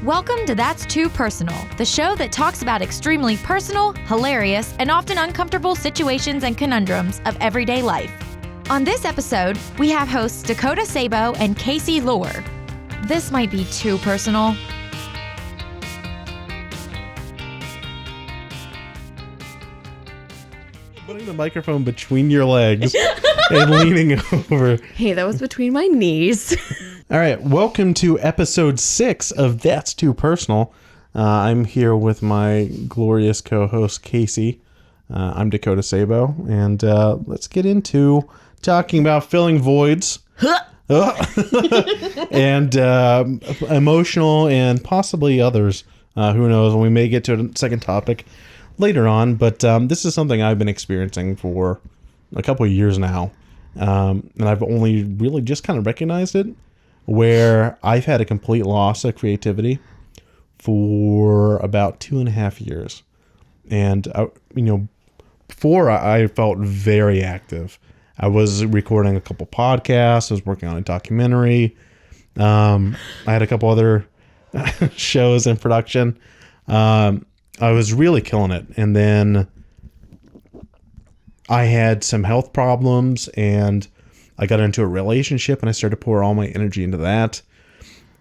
Welcome to That's Too Personal, the show that talks about extremely personal, hilarious, and often uncomfortable situations and conundrums of everyday life. On this episode, we have hosts Dakota Sabo and Kaici Lore. This might be too personal. Putting the microphone between your legs and leaning over. Hey, that was between my knees. All right, welcome to episode 6 of That's Too Personal. I'm here with my glorious co-host, Kaici. I'm Dakota Sabo, and let's get into talking about filling voids. And emotional and possibly others. Who knows? We may get to a second topic later on, but this is something I've been experiencing for a couple of years now. And I've only really just kind of recognized it, where I've had a complete loss of creativity for about 2.5 years. And, before I felt very active. I was recording a couple podcasts. I was working on a documentary. I had a couple other shows in production. I was really killing it. And then I had some health problems and I got into a relationship and I started to pour all my energy into that.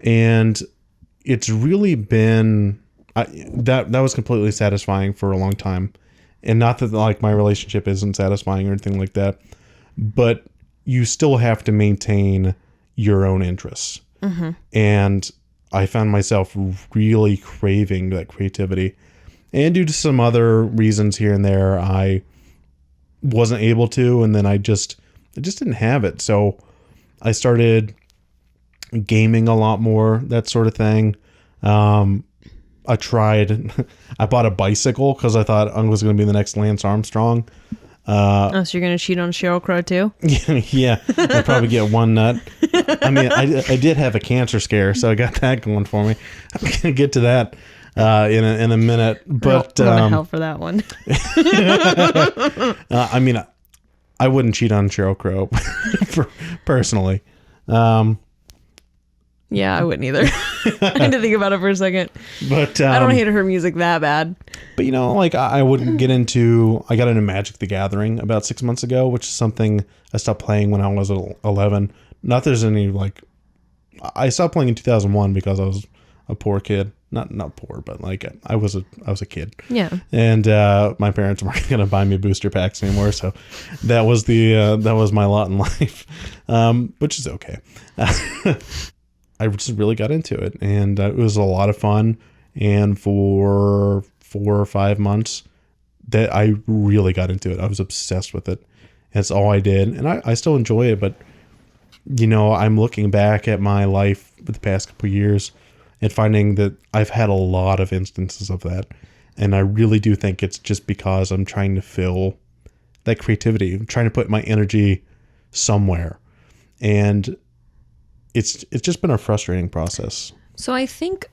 And it's really been, that was completely satisfying for a long time. And not that like my relationship isn't satisfying or anything like that, but you still have to maintain your own interests. Mm-hmm. And I found myself really craving that creativity. And due to some other reasons here and there, I wasn't able to, and then I just didn't have it. So I started gaming a lot more, that sort of thing. I bought a bicycle because I thought I was going to be the next Lance Armstrong. So you're going to cheat on Sheryl Crow too? Yeah, I'd probably get one nut. I mean, I did have a cancer scare, so I got that going for me. I'm going to get to that in a minute. But we're going to hell for that one. I mean, I wouldn't cheat on Sheryl Crow personally. Yeah, I wouldn't either. I had to think about it for a second. But I don't hate her music that bad. But like I wouldn't get into. I got into Magic the Gathering about 6 months ago, which is something I stopped playing when I was 11. Not there's any like. I stopped playing in 2001 because I was a poor kid. Not poor, but like I was a kid. Yeah. And my parents weren't going to buy me booster packs anymore, so that was my lot in life, which is okay. I just really got into it, and it was a lot of fun. And for 4 or 5 months, that I really got into it. I was obsessed with it. That's all I did, and I still enjoy it. But I'm looking back at my life for the past couple of years and finding that I've had a lot of instances of that. And I really do think it's just because I'm trying to fill that creativity. I'm trying to put my energy somewhere. And it's just been a frustrating process. So I think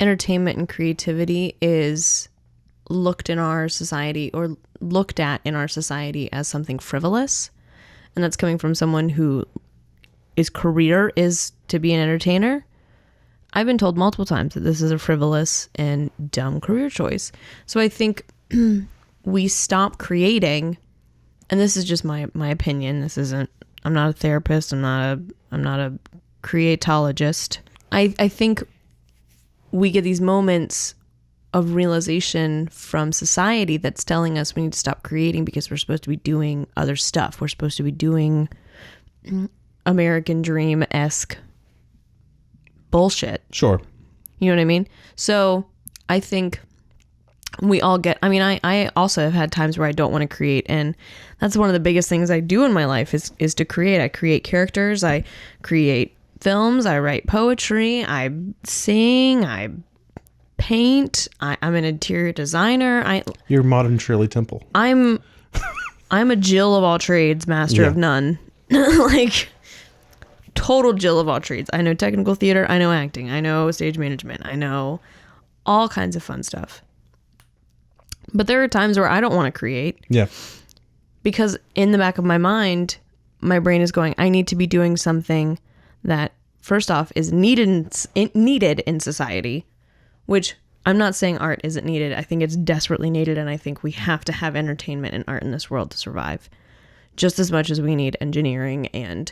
entertainment and creativity is looked at in our society as something frivolous. And that's coming from someone who his career is to be an entertainer. I've been told multiple times that this is a frivolous and dumb career choice. So I think we stop creating, and this is just my opinion. I'm not a therapist. I'm not a creatologist. I think we get these moments of realization from society that's telling us we need to stop creating because we're supposed to be doing other stuff. We're supposed to be doing American Dream-esque bullshit. Sure. You know what I mean? So I think we all I also have had times where I don't want to create, and that's one of the biggest things I do in my life is to create. I create characters, I create films, I write poetry, I sing, I paint, I'm an interior designer. You're modern Shirley Temple. I'm a Jill of all trades, master of none. Like total Jill of all trades. I know technical theater, I know acting, I know stage management, I know all kinds of fun stuff. But there are times where I don't want to create. Yeah. Because in the back of my mind, my brain is going, I need to be doing something that first off, is needed in society, which I'm not saying art isn't needed. I think it's desperately needed, and I think we have to have entertainment and art in this world to survive, just as much as we need engineering and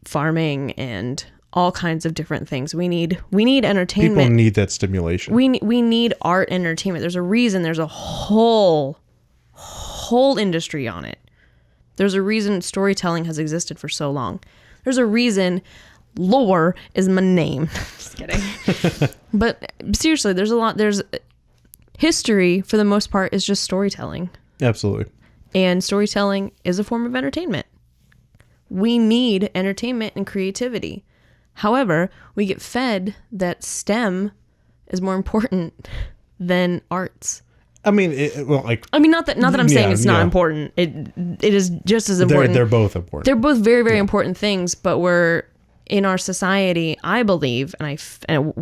farming and all kinds of different things. We need entertainment. People need that stimulation. We need art and entertainment. There's a reason there's a whole industry on it. There's a reason storytelling has existed for so long. There's a reason lore is my name. Just kidding. But seriously, there's history for the most part is just storytelling. Absolutely. And storytelling is a form of entertainment. We need entertainment and creativity. However, we get fed that STEM is more important than arts. I mean, not that I'm saying it's not important. It is just as important. They're both important. They're both very, very important things, but we're in our society, I believe, and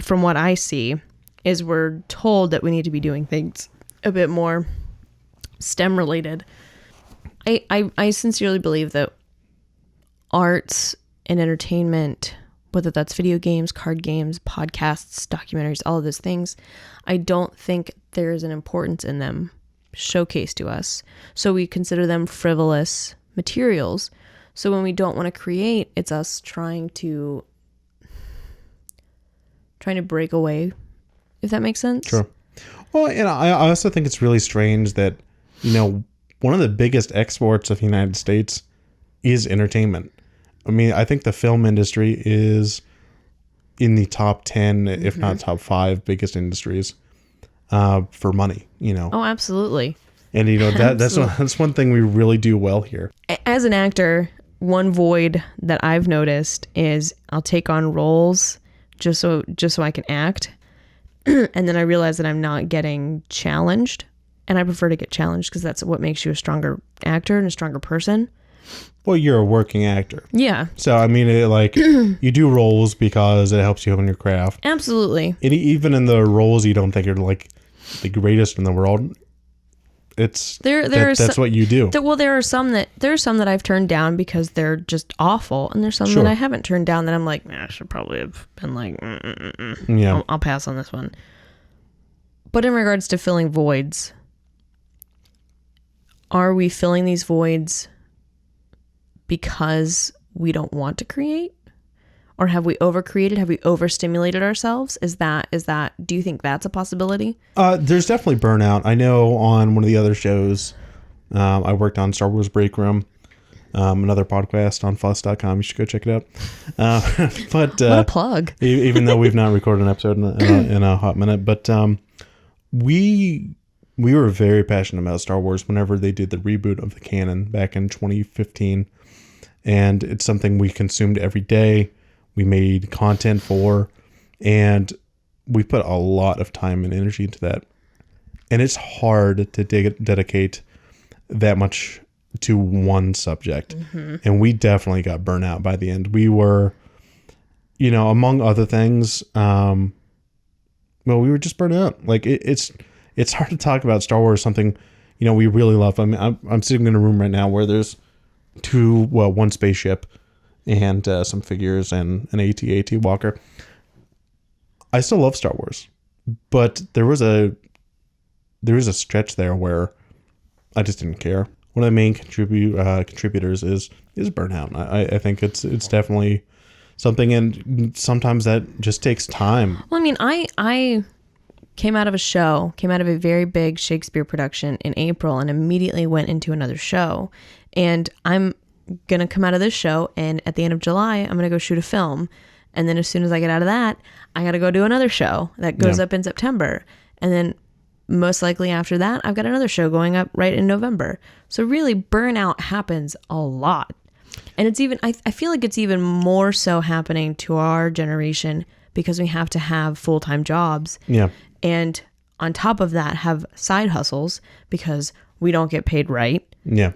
from what I see, is we're told that we need to be doing things a bit more STEM related. I sincerely believe that arts and entertainment, whether that's video games, card games, podcasts, documentaries, all of those things, I don't think there is an importance in them showcased to us. So we consider them frivolous materials. So when we don't want to create, it's us trying to break away, if that makes sense. Sure. Well, and I also think it's really strange that, one of the biggest exports of the United States is entertainment. I mean, I think the film industry is in the top 10, if not top 5 biggest industries for money, Oh, absolutely. And, that's one thing we really do well here. As an actor, one void that I've noticed is I'll take on roles just so I can act. And then I realize that I'm not getting challenged. And I prefer to get challenged because that's what makes you a stronger actor and a stronger person. Well, you're a working actor. Yeah. So, I mean, you do roles because it helps you hone your craft. Absolutely. And even in the roles you don't think are the greatest in the world, that's what you do. There are some that I've turned down because they're just awful, and there's some that I haven't turned down that I'm like, I should probably have been like, Yeah. I'll pass on this one. But in regards to filling voids, are we filling these voids because we don't want to create? Or have we overcreated? Have we overstimulated ourselves? Do you think that's a possibility? There's definitely burnout. I know on one of the other shows, I worked on Star Wars Break Room, another podcast on fuss.com. You should go check it out. But what a plug. Even though we've not recorded an episode in a hot minute, but we were very passionate about Star Wars whenever they did the reboot of the canon back in 2015. And it's something we consumed every day. We made content for, and we put a lot of time and energy into that. And it's hard to dedicate that much to one subject. Mm-hmm. And we definitely got burnt out by the end. We were, among other things, we were just burnt out. It's hard to talk about Star Wars, something, we really love. I mean, I'm sitting in a room right now where there's one spaceship and some figures and an AT-AT walker. I still love Star Wars, but there was a stretch there where I just didn't care. One of the main contributors is burnout. I think it's definitely something, and sometimes that just takes time. Well, I mean, I came out of a very big Shakespeare production in April and immediately went into another show. And I'm going to come out of this show, and at the end of July, I'm going to go shoot a film. And then as soon as I get out of that, I got to go do another show that goes up in September. And then most likely after that, I've got another show going up right in November. So really, burnout happens a lot. And it's even, I feel like it's even more so happening to our generation because we have to have full-time jobs. Yeah. And on top of that, have side hustles because we don't get paid right. Yeah.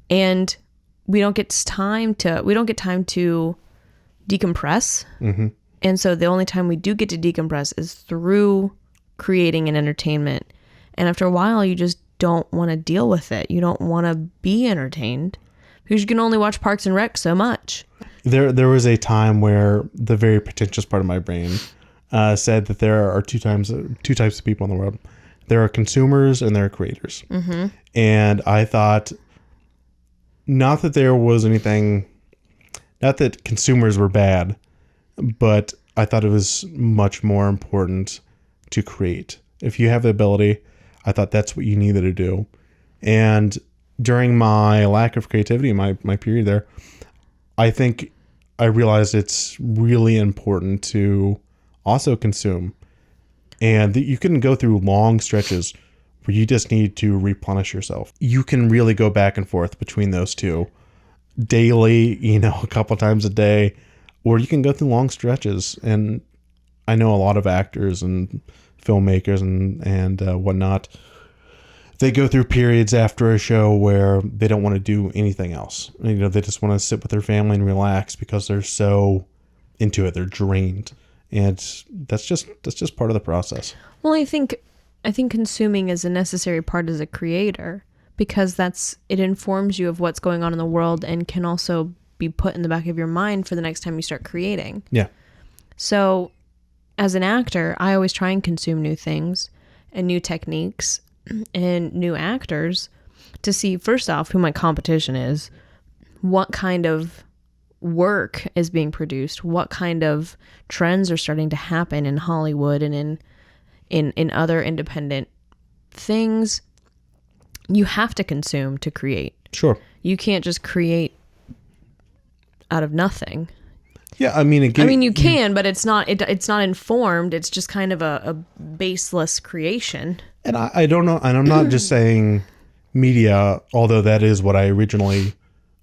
And we don't get time to decompress. Mm-hmm. And so the only time we do get to decompress is through creating an entertainment. And after a while, you just don't want to deal with it. You don't want to be entertained because you can only watch Parks and Rec so much. There was a time where the very pretentious part of my brain said that there are two types of people in the world. There are consumers and there are creators. Mm-hmm. And I thought, not that there was anything, not that consumers were bad, but I thought it was much more important to create. If you have the ability, I thought that's what you needed to do. And during my lack of creativity, my period there, I think I realized it's really important to also consume. And that you can go through long stretches where you just need to replenish yourself. You can really go back and forth between those two daily, a couple times a day, or you can go through long stretches. And I know a lot of actors and filmmakers and whatnot. They go through periods after a show where they don't want to do anything else. They just want to sit with their family and relax because they're so into it. They're drained. And that's just part of the process. Well, I think consuming is a necessary part as a creator, because it informs you of what's going on in the world and can also be put in the back of your mind for the next time you start creating. Yeah. So as an actor, I always try and consume new things and new techniques and new actors to see, first off, who my competition is, what kind of work is being produced, what kind of trends are starting to happen in Hollywood and in other independent things. You have to consume to create. Sure. You can't just create out of nothing. Yeah, I mean, you can, but it's not informed. It's just kind of a baseless creation. And I don't know, and I'm not just saying media, although that is what I originally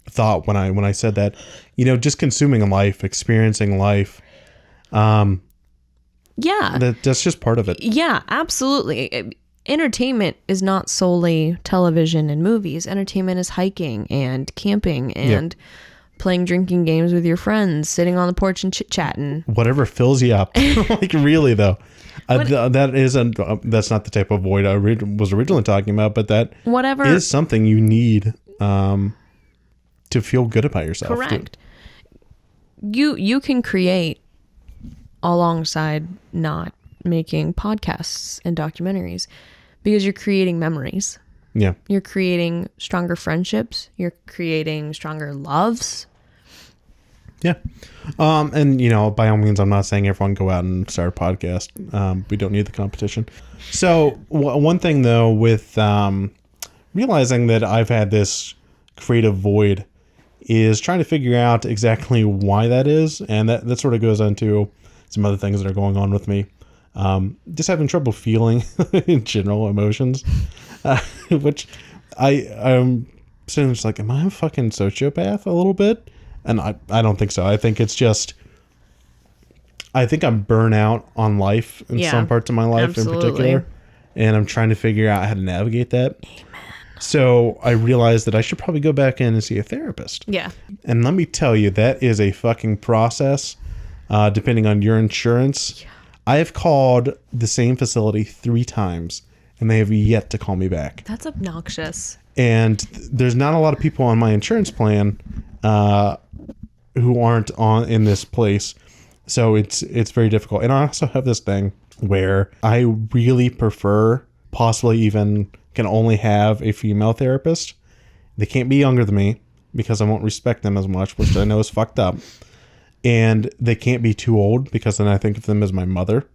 thought when I said that. Just consuming life, experiencing life. Yeah. That's just part of it. Yeah, absolutely. Entertainment is not solely television and movies. Entertainment is hiking and camping and playing drinking games with your friends, sitting on the porch and chit-chatting. Whatever fills you up. Like, really, though. That's not the type of void I was originally talking about, but that is something you need to feel good about yourself. Correct. You can create alongside not making podcasts and documentaries, because you're creating memories. Yeah. You're creating stronger friendships. You're creating stronger loves. Yeah. And, by all means, I'm not saying everyone go out and start a podcast. We don't need the competition. So one thing, though, with realizing that I've had this creative void is trying to figure out exactly why that is. And that sort of goes into some other things that are going on with me. Just having trouble feeling in general emotions, which I'm sitting just like, am I a fucking sociopath a little bit? And I don't think so. I think it's just, I think I'm burnt out on life in some parts of my life in particular. And I'm trying to figure out how to navigate that. Amen. So I realized that I should probably go back in and see a therapist. Yeah. And let me tell you, that is a fucking process, depending on your insurance. Yeah. I have called the same facility 3 times, and they have yet to call me back. That's obnoxious. And there's not a lot of people on my insurance plan who aren't in this place. So it's very difficult. And I also have this thing where I really prefer, possibly even can only have a female therapist. They can't be younger than me because I won't respect them as much, which I know is fucked up. And they can't be too old because then I think of them as my mother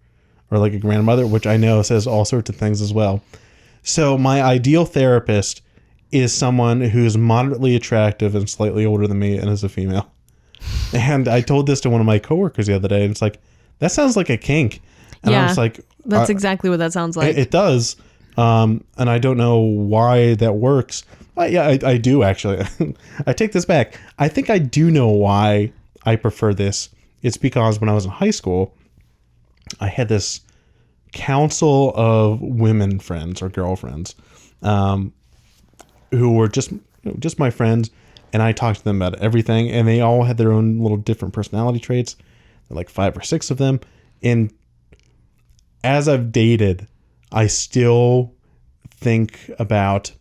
or like a grandmother, which I know says all sorts of things as well. So my ideal therapist is someone who's moderately attractive and slightly older than me and is a female. And I told this to one of my coworkers the other day, and it's like, that sounds like a kink. And I was like, that's exactly what that sounds like. It does. And I don't know why that works. I do actually. I take this back. I think I do know why I prefer this. It's because when I was in high school, I had this council of women friends or girlfriends who were just my friends, and I talked to them about everything, and they all had their own little different personality traits. There were like 5 or 6 of them. And as I've dated, I still think about,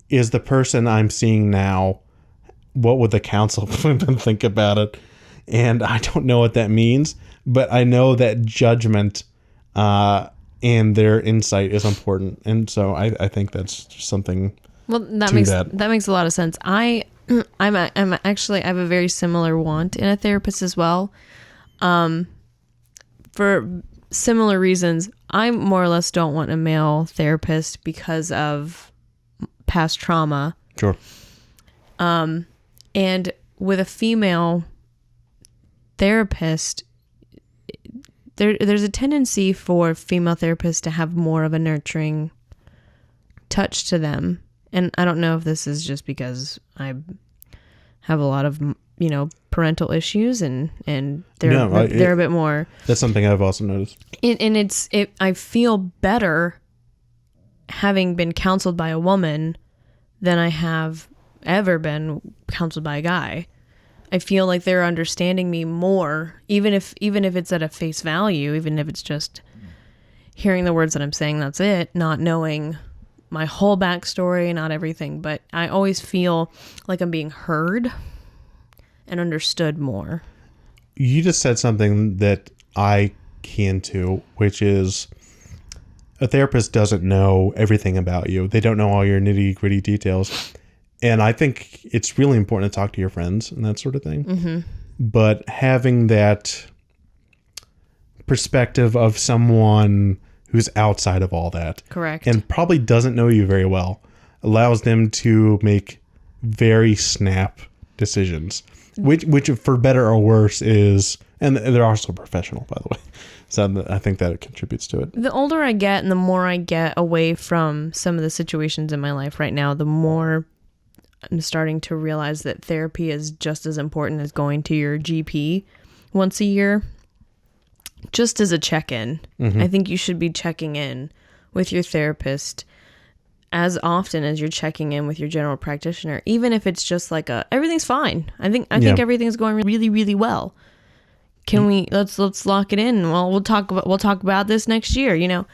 is the person I'm seeing now what would the council of women think about it? And I don't know what that means, but I know that judgment and their insight is important. And so I think that's just something. Well, that makes a lot of sense. I'm actually, I have a very similar want in a therapist as well. For similar reasons, I more or less don't want a male therapist because of past trauma. Sure. And with a female therapist, there's a tendency for female therapists to have more of a nurturing touch to them. And I don't know if this is just because I have a lot of, parental issues and they're a bit more. That's something I've also noticed. And I feel better having been counseled by a woman than I have ever been counseled by a guy. I feel like they're understanding me more, even if it's at a face value, even if it's just hearing the words that I'm saying, that's it, not knowing my whole backstory, not everything. But I always feel like I'm being heard and understood more. You just said something that I can too, which is a therapist doesn't know everything about you. They don't know all your nitty gritty details. And I think it's really important to talk to your friends and that sort of thing. Mm-hmm. But having that perspective of someone who's outside of all that. Correct. And probably doesn't know you very well allows them to make very snap decisions, which for better or worse is, and they're also professional, by the way. So I think that it contributes to it. The older I get and the more I get away from some of the situations in my life right now, the more I'm starting to realize that therapy is just as important as going to your GP once a year, just as a check-in. Mm-hmm. I think you should be checking in with your therapist as often as you're checking in with your general practitioner, even if it's just like everything's fine. I think everything's going really, really well. Can we let's lock it in? Well, we'll talk about this next year,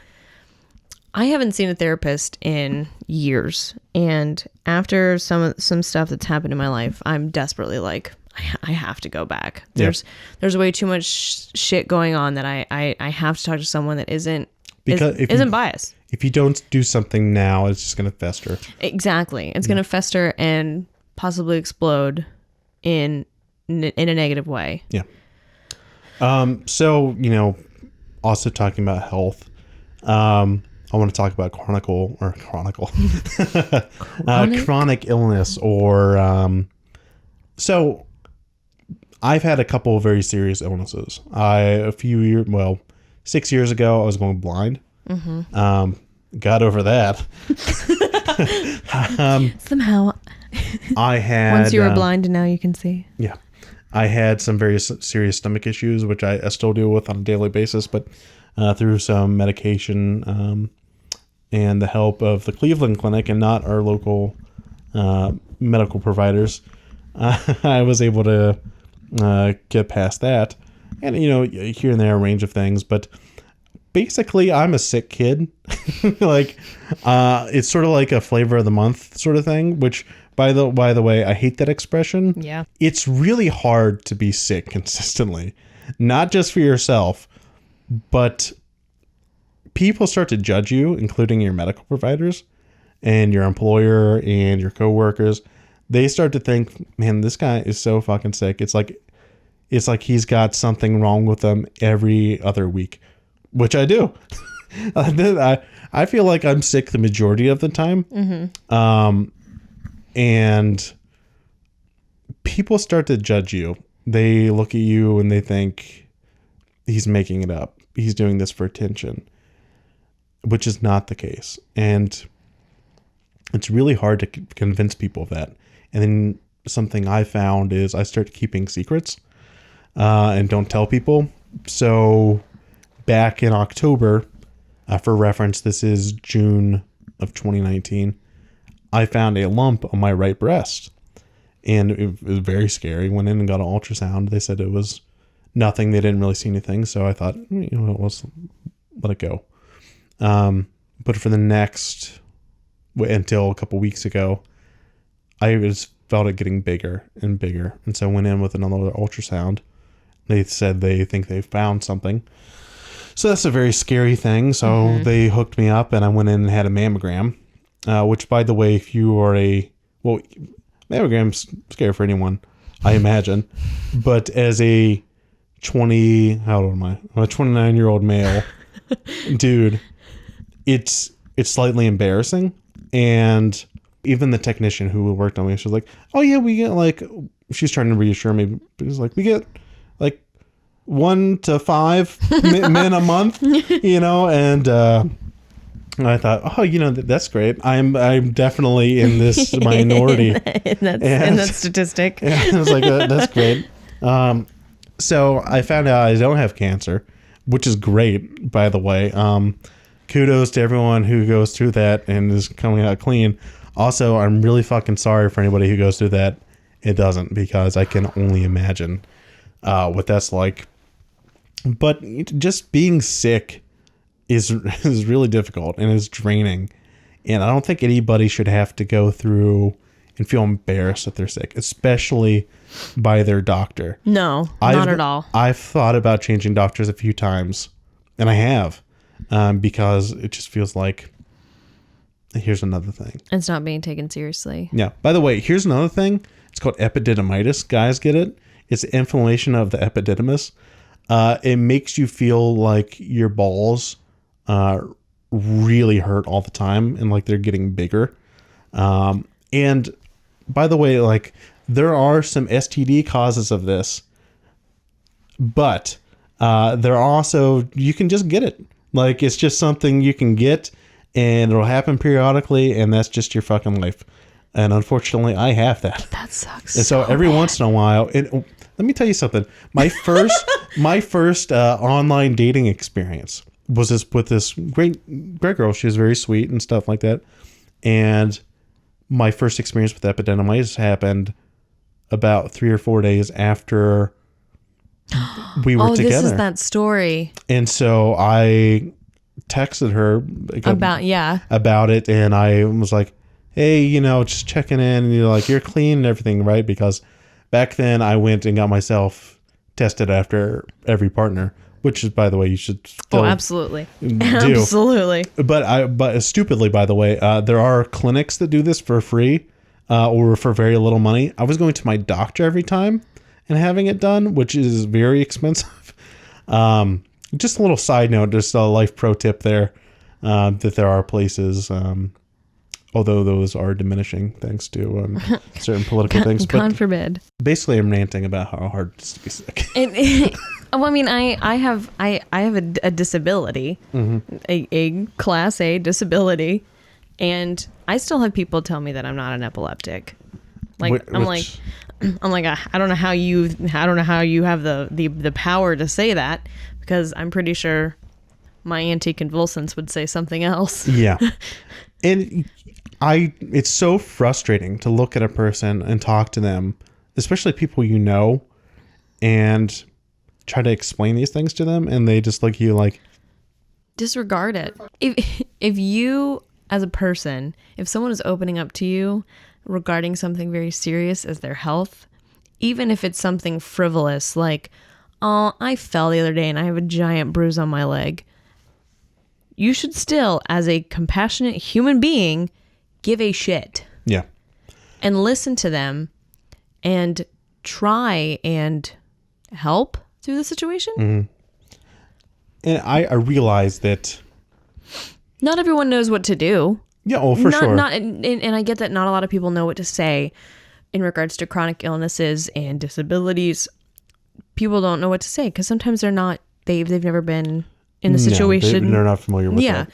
I haven't seen a therapist in years, and after some stuff that's happened in my life, I'm desperately like, I have to go back. There's way too much shit going on that I have to talk to someone that isn't biased. If you don't do something now, it's just going to fester. Exactly, it's going to fester and possibly explode in a negative way. Yeah. So also talking about health. I want to talk about chronic illness or, so I've had a couple of very serious illnesses. 6 years ago, I was going blind. Mm-hmm. Got over that. Somehow. I had, once you were blind and now you can see. Yeah. I had some very serious stomach issues, which I still deal with on a daily basis, but through some medication and the help of the Cleveland Clinic and not our local medical providers, I was able to get past that. And, here and there, a range of things. But basically, I'm a sick kid. It's sort of like a flavor of the month sort of thing, which... By the way, I hate that expression. Yeah. It's really hard to be sick consistently, not just for yourself, but people start to judge you, including your medical providers and your employer and your coworkers. They start to think, man, this guy is so fucking sick. It's like he's got something wrong with him every other week, which I do. I feel like I'm sick the majority of the time. Mm-hmm. And people start to judge you. They look at you and they think he's making it up. He's doing this for attention, which is not the case. And it's really hard to convince people of that. And then something I found is I start keeping secrets and don't tell people. So back in October, for reference, this is June of 2019. I found a lump on my right breast, and it was very scary. Went in and got an ultrasound. They said it was nothing. They didn't really see anything. So I thought, let's let it go. But for the next, until a couple weeks ago, I was felt it getting bigger and bigger. And so I went in with another ultrasound. They said they think they found something. So that's a very scary thing. So they hooked me up and I went in and had a mammogram, which, by the way, if you are mammogram's scary for anyone, I imagine. But as how old am I? I'm a 29-year-old male dude. It's slightly embarrassing. And even the technician who worked on me, she was like, oh yeah, we get she's trying to reassure me. She's like, we get 1 to 5 men a month, and I thought, oh, that's great. I'm definitely in this minority. in that statistic. And I was like, that's great. So I found out I don't have cancer, which is great, by the way. Kudos to everyone who goes through that and is coming out clean. Also, I'm really fucking sorry for anybody who goes through that. It doesn't, because I can only imagine what that's like. But just being sick is really difficult and is draining. And I don't think anybody should have to go through and feel embarrassed that they're sick, especially by their doctor. No, not at all. I've thought about changing doctors a few times, and I have, because it just feels like, here's another thing. It's not being taken seriously. Yeah. By the way, here's another thing. It's called epididymitis. Guys get it? It's inflammation of the epididymis. It makes you feel like your balls really hurt all the time and like they're getting bigger. And by the way, there are some STD causes of this, but there are also, you can just get it. It's just something you can get and it'll happen periodically, and that's just your fucking life. And unfortunately, I have that. That sucks. And so every once in a while, let me tell you something. My first online dating experience was with this great girl. She was very sweet and stuff like that. And my first experience with epididymitis happened about 3 or 4 days after we were together. This is that story. And so I texted her about it, and I was like, hey, just checking in, and you're clean and everything, right? Because back then I went and got myself tested after every partner, which is, by the way, you should still absolutely do. Absolutely. But stupidly, by the way, there are clinics that do this for free or for very little money. I was going to my doctor every time and having it done, which is very expensive. Just a little side note, just a life pro tip there, that there are places, although those are diminishing thanks to certain political things. God forbid. Basically, I'm ranting about how hard it is to be sick. Well, I mean, I have a disability, a class A disability, and I still have people tell me that I'm not an epileptic. I don't know how you have the power to say that, because I'm pretty sure my anticonvulsants would say something else. Yeah. And it's so frustrating to look at a person and talk to them, especially people and try to explain these things to them, and they just look at you disregard it. If you, as a person, if someone is opening up to you regarding something very serious as their health, even if it's something frivolous like, oh, I fell the other day and I have a giant bruise on my leg, you should still, as a compassionate human being, give a shit. Yeah. And listen to them and try and help through the situation. Mm-hmm. And I realize that not everyone knows what to do. Yeah, for sure. And I get that not a lot of people know what to say in regards to chronic illnesses and disabilities. People don't know what to say because sometimes they've never been in the situation. They're not familiar with that.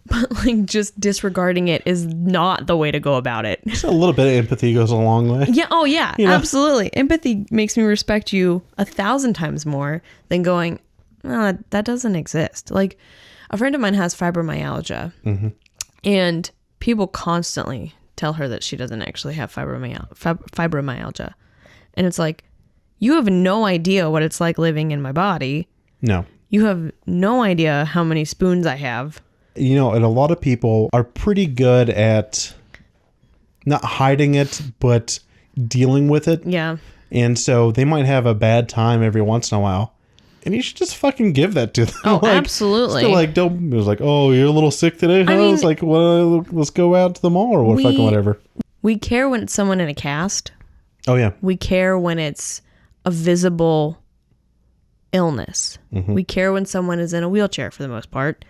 But just disregarding it is not the way to go about it. Just a little bit of empathy goes a long way. Yeah. Oh yeah. Absolutely. Empathy makes me respect you 1,000 times more than going, oh, that doesn't exist. Like, a friend of mine has fibromyalgia, and people constantly tell her that she doesn't actually have fibromyalgia. And it's like, you have no idea what it's like living in my body. No. You have no idea how many spoons I have. And a lot of people are pretty good at not hiding it, but dealing with it. Yeah. And so they might have a bad time every once in a while. And you should just fucking give that to them. Oh, absolutely. Still don't. It was like, oh, you're a little sick today, huh? I mean, it's like, well, let's go out to the mall or fucking whatever. We care when it's someone in a cast. Oh, yeah. We care when it's a visible illness. Mm-hmm. We care when someone is in a wheelchair for the most part.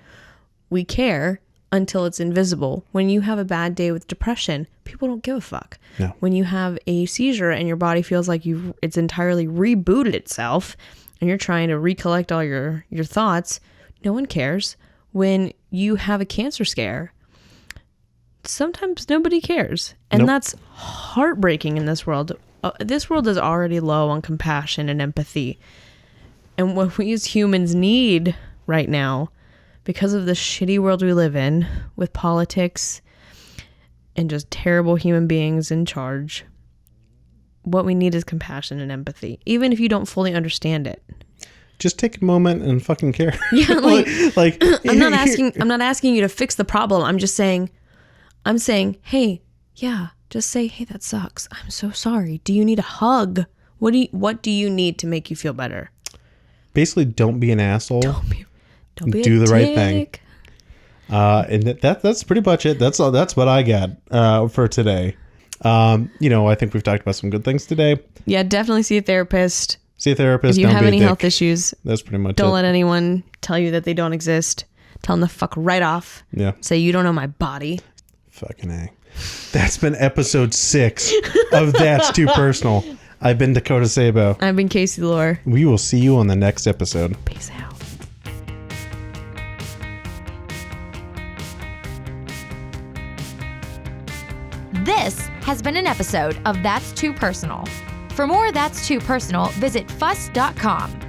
We care until it's invisible. When you have a bad day with depression, people don't give a fuck. No. When you have a seizure and your body feels like it's entirely rebooted itself and you're trying to recollect all your thoughts, no one cares. When you have a cancer scare, sometimes nobody cares. And Nope. that's heartbreaking in this world. This world is already low on compassion and empathy. And what we as humans need right now, because of the shitty world we live in, with politics and just terrible human beings in charge, what we need is compassion and empathy, even if you don't fully understand it. Just take a moment and fucking care. Yeah, like I'm not asking you to fix the problem. I'm saying, hey, yeah, just say, hey, that sucks. I'm so sorry. Do you need a hug? What do you need to make you feel better? Basically, don't be an asshole. Don't be Do a the right thing. dick. And that's pretty much it. That's what I got for today. I think we've talked about some good things today. Yeah, definitely see a therapist. See a therapist. If you don't have be a any dick. health issues, That's pretty much don't it. let anyone tell you that they don't exist. Tell them to fuck right off. Yeah. Say you don't know my body. Fucking A. That's been episode 6 of That's Too Personal. I've been Dakota Sabo. I've been Kaici Lore. We will see you on the next episode. Peace out. This has been an episode of That's Too Personal. For more That's Too Personal, visit fuss.com.